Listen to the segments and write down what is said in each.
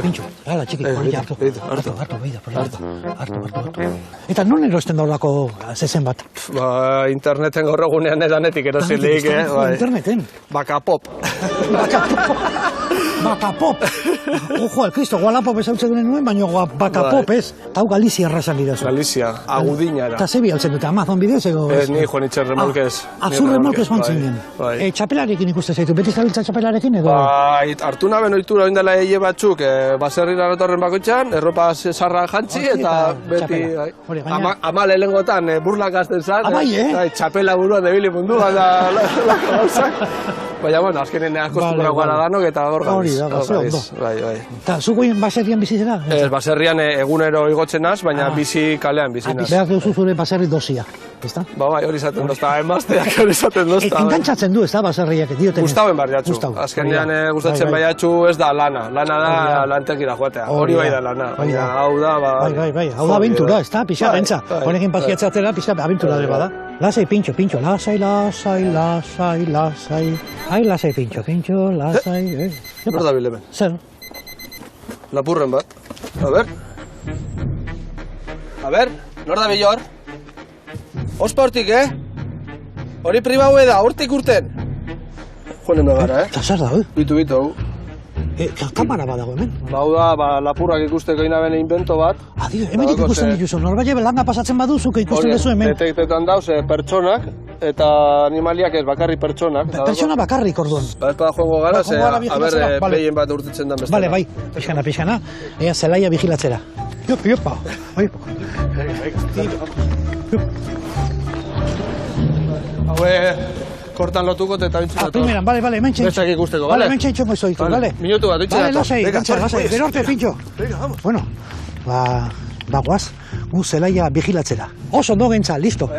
Pintxo, hala, txiki, hori hartu. Hartu, beida. Eta non erosten daulako zezen bat? Interneten gaur egunean edanetik erosilik, Interneten? Bakapop. Bakapop! Ojo, el Cristo, Wallapop ezautze duen nuen, baina Bakapop ez. Hau Galizia errazan dira zu. Galizia, agudinara. Eta zebi altzen dute, Amazon bidez ego? Ez, ni joan itxer remolkez. Zu remolkez joan zinen. Txapelarekin ikuste zaitu, beti zabiltza txapelarekin edo? Hartu naben oitura oindela eie batzuk, baserrira gotorren bakoitxan, erropa sarra jantzi, eta beti... Amale lengotan, burlak azten zan, txapela buruan debili mundua da gauzak. Baina, bueno, azkenen akostumera gara danok eta hor gabiz. Hori da, ondo. Bai. Eta, zukoin baserrian bizizera? Ez, baserrian egunero igotzen az, baina bizi kalean bizinaz. Behar duzu zure baserri dosia, ezta? Bai, hori izaten dozta, emazteak hori izaten dozta. Enkantzatzen du, ezta, baserriak, dioten. Gustauen barriatzu. Azkenean gustatzen baiatzu ez da lana. Lana da lantekira joatea. Hori bai da lana. Baina hau da, Bai, hau da abentura, ezta, pixa, gentza. Honekin pasiatzatzera, pixa, abentura dela bada. Lasai, Pintxo, lasai. Ai, lasai, Pintxo, lasai. Nor da bilemen? Zer? Lapurren bat. A ber, nor da bilor? Ospa hortik, Hori pribaue da, hortik urten. Joan eme gara, Eta zer da, Bitu, hau. Kamara badago hemen? Hau da, lapurrak ikusteko inaben invento bat. Adio, hemen ikusten dituzu, norbait lana pasatzen baduzuk ikusten duzu hemen. Detektetan dauz, pertsonak, eta animaliak ez, bakarri pertsonak. Pertsona bakarrik orduan. Ba, ez bada joango gara, behien bat urtitzen den bestela. Bai, pixana, ea zelaia vigilatzera. Iopa. Haue, kortan lotuko eta bintzatu. Primeran, bale, hemen txaintxo. Bestak ikusteko, bale? Bale, hemen txaintxo moizoitu, bale? Minutu bat, bale, lasai, gero arte, Pintxo. Bueno, guaz, gu zelaia vigilatzera. Oso ondo gentza, listo.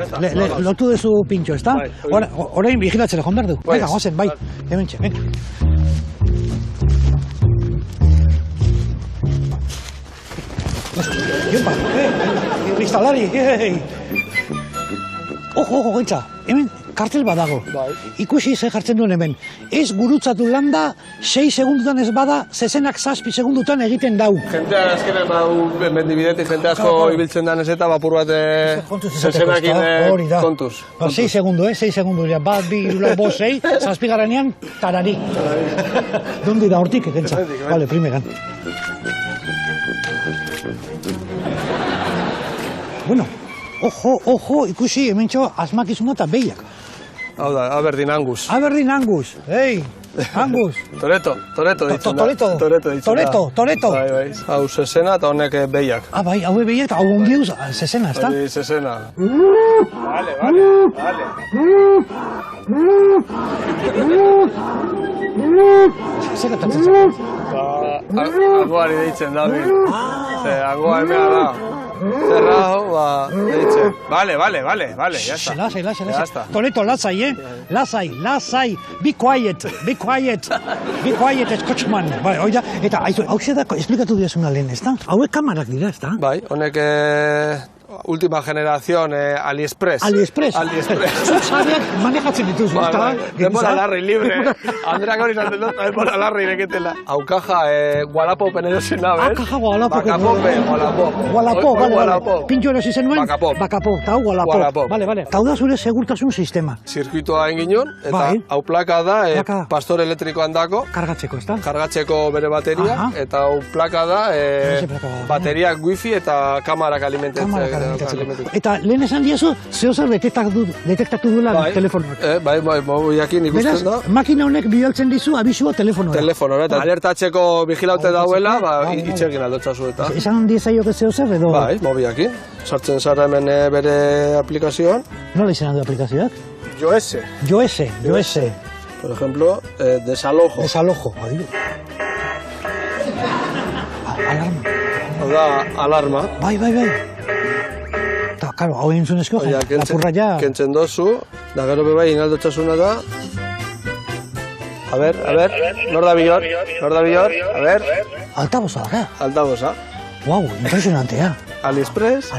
Lotu dezu Pintxo, ezta? Orain vigilatzera, joan behar du. Venga, goazen, bai, hemen txe, venga. Iopa, kristalari, Ojo, gentza, hemen kartel badago. Ikusi ze jartzen duen hemen. Ez gurutzatu landa, 6 segundutan ez bada, zezenak 7 segundutan egiten dau. Jentea azkenen badu, mendibidetik, jente asko ibiltzen danez eta bapur bat zezenakin kontuz. 6 segundu, 6 segundu. Bat, bi, irula, 6, 7 garanean, tarari. Dondi da hortik, gentza. Vale, primeran. Bueno. Ojo, ikusi, hemen txo, asmakizuna eta behiak. Hau da, Aberdeen Angus. Aberdeen Angus, Angus. Toreto ditzen da. Toreto. Bai. Hau zezena eta honek behiak. Bai, hau behiak eta hau ongi eus zezena, ezta? Hori zezena. Vale. Zer gatatzen zen? Angoari deitzen da, angoa emea da. Zerrao, deitzen. Vale, ya está. Lasai. Toreto, lasai, Lasai. Be quiet, Scotchman. Bai, oida, eta hau zedako, esplikatu diazuna lehen, ezta? Hauek kamarak dira, ezta? Bai, honek última generación AliExpress. Zuk sabeak manejatzen dituzu, ezta? Denbora larri, libre. Andreak hori zaten dut, denbora larri ireketela. Hau kaja, Wallapopen erosin nabe, kaja Wallapopen. Wallapop. Pintxo erosi zenuen? Bakapop, eta hau Wallapop. Bale. Eta hau da zure segurtasun sistema. Zirkuitoa enginun, eta hau plaka da, pastor elektrikoan dako. Kargatzeko, ezta? Kargatzeko bere bateria, eta hau plaka da, bateriak wifi eta kamarak alimentatzen. Eta lehen esan diazu, zehozer detektatu duela telefonoak. Bai, jakin ikusten da. Makina honek bidaltzen dizu abisua telefonora. Telefonora, eta alertatzeko vigilaute dauela, itxekin aldotzazu eta. Esan diezaiok zehozer edo? Bai, mobiakin. Sartzen zara hemen bere aplikazioan. Nola izan du aplikazioak? Joese. Por ejemplo, desalojo. Adio. Alarma. Hau da, alarma. Bai. Eta, karo, hau egin zunezko, lapurra ja... Kentzen dozu, da gero bebai inaldotxasuna da. A ver, nor da bilor, a ver. Altaboza da, Altaboza. Guau, impresionantea. AliExpress.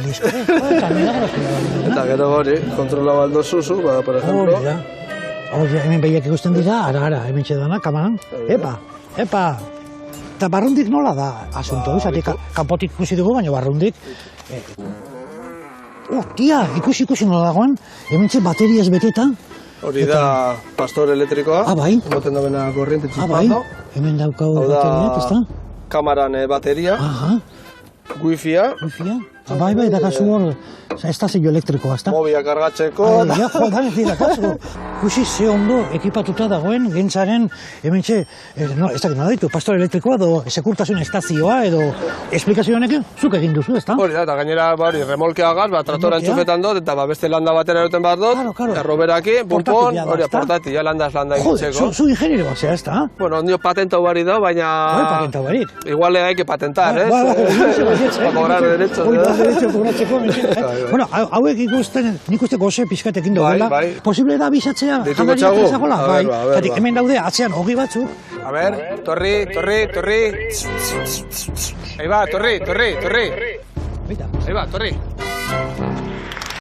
Eta gero hori, kontrola baldo zuzu, por ejemplo. Hori, hemen behiak ikusten dira, ara, hemen txedana, kamaran. Epa. Eta barrundik nola da asunto, kanpotik ikusi dugu, baina barrundik. Tia, ikusi nola dagoen, hementxe bateriaz beteta. Hori da pastor elektrikoa. Bai. Moten dobena korriente txipando. Bai, hemen daukau bateriak, ez da? Kamaran bateria. Wifia. Bai, dakazu hor, estazio elektrikoa, ez da? Mobila kargatzeko. Ikusi ze ondo ekipatuta dagoen gintzaren, hementxe, ez dakit nola ditu, pastor elektrikoa edo sekurtasun estazioa edo esplikazio honekin, zuk egin duzu, ez da? Hori da, eta gainera remolkea gaz, traktora entxufetan dut, eta beste landa batera eroten behar dut, erroberaki, punpon, hori portati, ja landa egitxeko. Zu ingenero zea, ez da? Bueno, nio patentau bari da, baina... Patentau barik. Igual hay que patentar, ¿eh? Para cobrar derechos. Bueno, hauek ikusten, nik uste goze pizkatekin dugula. Posible da bizatzea janaria trezagola? Bai. Hemen daude, atzean hogi batzuk. A ver, torri. Ahí va, torri. Ahí va, torri.